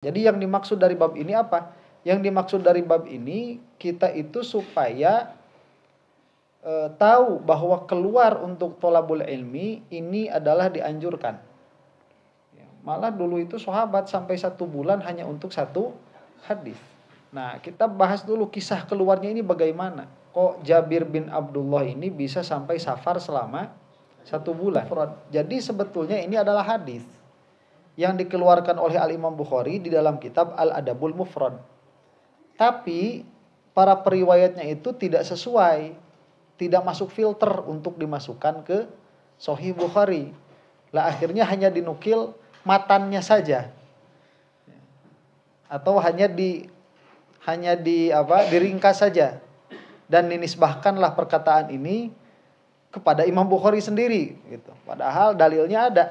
Jadi yang dimaksud dari bab ini apa? Yang dimaksud dari bab ini kita itu supaya tahu bahwa keluar untuk tholabul ilmi ini adalah dianjurkan. Malah dulu itu sahabat sampai 1 bulan hanya untuk 1 hadis. Nah, kita bahas dulu kisah keluarnya ini bagaimana. Kok Jabir bin Abdullah ini bisa sampai safar selama 1 bulan. Jadi sebetulnya ini adalah hadis yang dikeluarkan oleh Al-Imam Bukhari di dalam kitab Al-Adabul Mufrad. Tapi para periwayatnya itu tidak sesuai, tidak masuk filter untuk dimasukkan ke Sahih Bukhari. Lah akhirnya hanya dinukil matannya saja. Atau hanya diringkas saja. Dan dinisbahkanlah perkataan ini kepada Imam Bukhari sendiri gitu. Padahal dalilnya ada.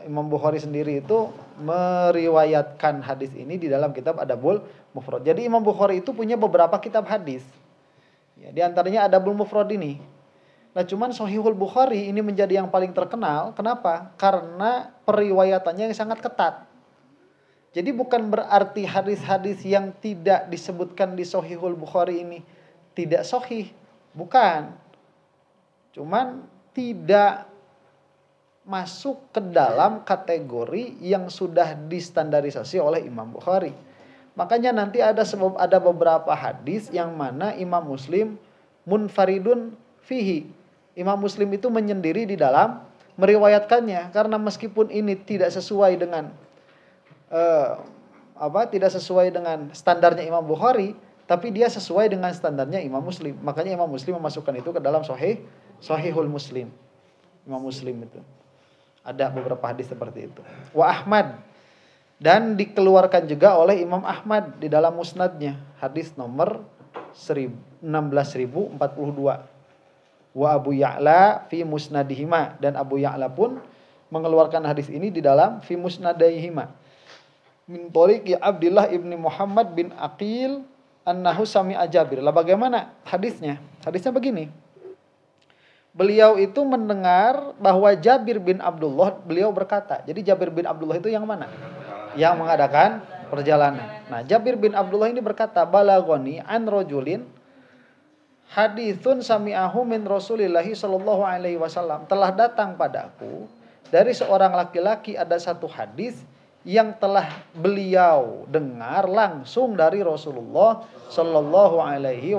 Imam Bukhari sendiri itu meriwayatkan hadis ini di dalam kitab Adabul Mufrad. Jadi Imam Bukhari itu punya beberapa kitab hadis. Ya, di antaranya Adabul Mufrad ini. Nah, cuman Sahihul Bukhari ini menjadi yang paling terkenal. Kenapa? Karena periwayatannya yang sangat ketat. Jadi bukan berarti hadis-hadis yang tidak disebutkan di Sahihul Bukhari ini tidak sahih. Bukan. Cuman tidak masuk ke dalam kategori yang sudah distandarisasi oleh Imam Bukhari. Makanya nanti ada beberapa hadis yang mana Imam Muslim munfaridun fihi. Imam Muslim itu menyendiri di dalam meriwayatkannya karena meskipun ini tidak sesuai dengan tidak sesuai dengan standarnya Imam Bukhari, tapi dia sesuai dengan standarnya Imam Muslim. Makanya Imam Muslim memasukkan itu ke dalam Sahihul Muslim. Imam Muslim itu. Ada beberapa hadis seperti itu. Wa Ahmad. Dan dikeluarkan juga oleh Imam Ahmad di dalam musnadnya. Hadis nomor 16.042. Wa Abu Ya'la fi musnadihima. Dan Abu Ya'la pun mengeluarkan hadis ini di dalam fi musnadaihima. Min tariqi Abdullah ibni Muhammad bin Aqil annahu sami'a Jabir. Lah bagaimana hadisnya? Hadisnya begini. Beliau itu mendengar bahwa Jabir bin Abdullah, beliau berkata. Jadi Jabir bin Abdullah itu yang mana? Yang mengadakan perjalanan. Nah, Jabir bin Abdullah ini berkata, balagoni an rajulin hadithun sami'ahu min Rasulillahi sallallahu alaihi wasallam. Telah datang padaku dari seorang laki-laki ada satu hadis yang telah beliau dengar langsung dari Rasulullah sallallahu alaihi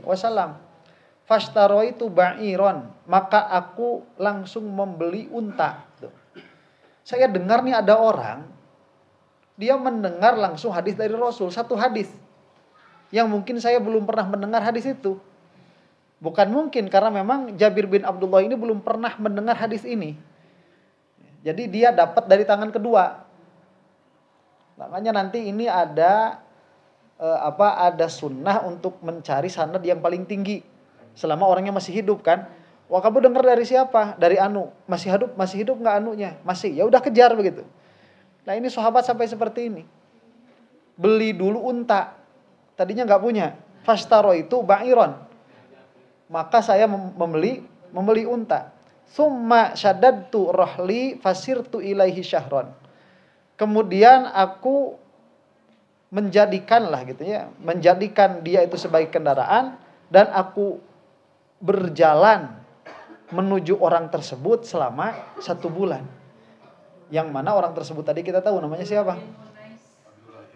wasallam. Fashtaraitu ba'iron, maka aku langsung membeli unta. Saya dengar nih ada orang, dia mendengar langsung hadis dari Rasul, satu hadis. Yang mungkin saya belum pernah mendengar hadis itu. Bukan mungkin, karena memang Jabir bin Abdullah ini belum pernah mendengar hadis ini. Jadi dia dapat dari tangan kedua. Makanya nanti ini ada sunnah untuk mencari sanad yang paling tinggi. Selama orangnya masih hidup kan. Wah, kamu dengar dari siapa? Dari Anu. Masih hidup nggak anunya? Masih. Ya udah kejar begitu. Nah, ini sahabat sampai seperti ini. Beli dulu unta. Tadinya nggak punya. Fashtaro itu ba'iron. Maka saya membeli unta. Summa syaddadtu rohli fasirtu ilaihi syahron. Kemudian aku menjadikan dia itu sebagai kendaraan dan aku berjalan menuju orang tersebut selama 1 bulan. Yang mana orang tersebut tadi kita tahu namanya siapa?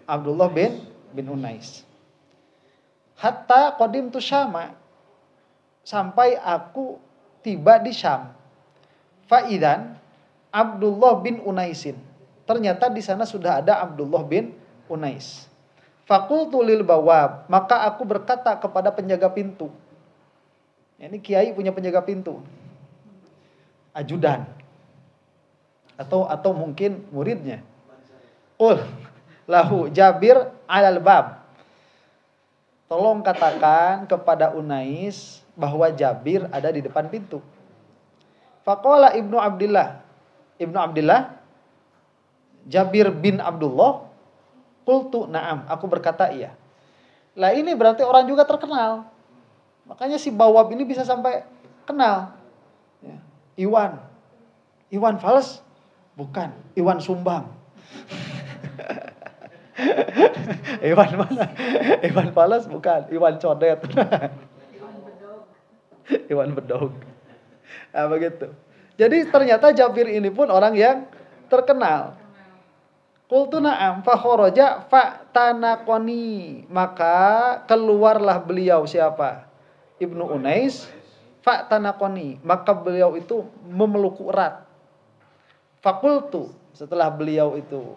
Abdullah bin Unais. Hatta qadimtu Syama, sampai aku tiba di Syam. Faidan Abdullah bin Unaisin. Ternyata di sana sudah ada Abdullah bin Unais. Faqultu lil bawab, maka aku berkata kepada penjaga pintu. Ini kiai punya penjaga pintu. Ajudan. Atau mungkin muridnya. Qul lahu Jabir alal bab. Tolong katakan kepada Unais bahwa Jabir ada di depan pintu. Faqala Ibnu Abdillah, Jabir bin Abdullah, qultu na'am, aku berkata iya. Lah ini berarti orang juga terkenal. Makanya si Bawab ini bisa sampai kenal. Ya. Iwan Fals? Bukan. Iwan Sumbang. Iwan mana? Iwan Fals bukan, Iwan Codet. Iwan Bedog. Nah, begitu. Jadi ternyata Jabir ini pun orang yang terkenal. Qultu na'am fa kharaja fa tanaqani, maka keluarlah beliau siapa? Ibnu Unais, fa tanaqani, maka beliau itu memelukku erat. Fakultu, setelah beliau itu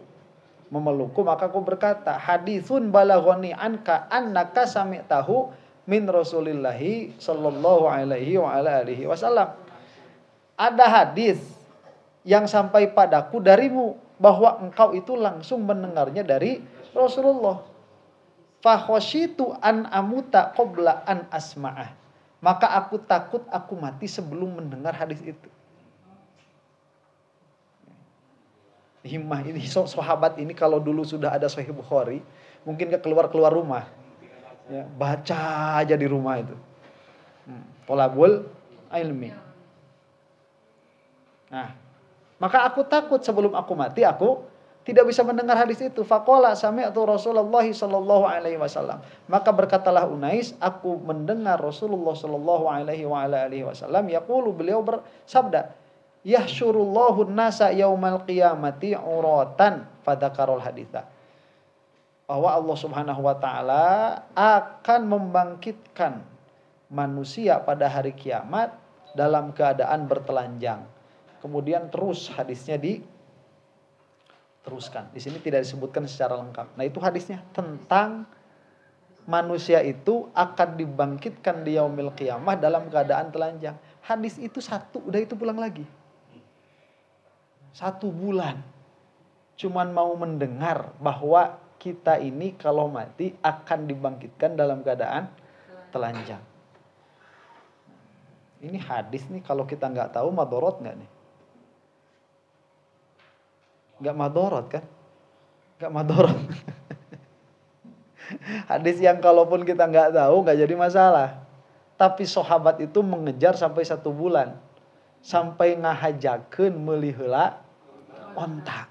memelukku, maka aku berkata, haditsun balaghani anka annaka sami'tahu min Rasulillahi sallallahu alaihi wa ala alihi wasallam. Ada hadis yang sampai padaku darimu bahwa engkau itu langsung mendengarnya dari Rasulullah. Fa khasyitu an amuta qabla an asma'ah. Maka aku takut aku mati sebelum mendengar hadis itu. Himmah ini, sahabat ini kalau dulu sudah ada Sahih Bukhari, mungkin gak keluar rumah, ya, baca aja di rumah itu. Thalabul ilmi. Nah, maka aku takut sebelum aku mati aku tidak bisa mendengar hadis itu. Faqala sami'tu Rasulullah sallallahu alaihi wasallam. Maka berkatalah Unais, aku mendengar Rasulullah sallallahu alaihi wa ala alihi wasallam yaqulu, beliau bersabda, yahsyurullahu nasa yaumal qiyamati uratan, fadzakarul haditha. Bahwa Allah Subhanahu wa taala akan membangkitkan manusia pada hari kiamat dalam keadaan bertelanjang. Kemudian terus hadisnya diteruskan. Di sini tidak disebutkan secara lengkap. Nah, itu hadisnya tentang manusia itu akan dibangkitkan di yaumil qiyamah dalam keadaan telanjang. Hadis itu satu, udah itu pulang lagi. 1 bulan cuman mau mendengar bahwa kita ini kalau mati akan dibangkitkan dalam keadaan telanjang. Ini hadis nih, kalau kita nggak tahu madorot nggak nih? Nggak madorot kan? Nggak madorot. Hadis yang kalaupun kita nggak tahu nggak jadi masalah. Tapi sahabat itu mengejar sampai 1 bulan. Sampai ngahajakeun meuli heula onta.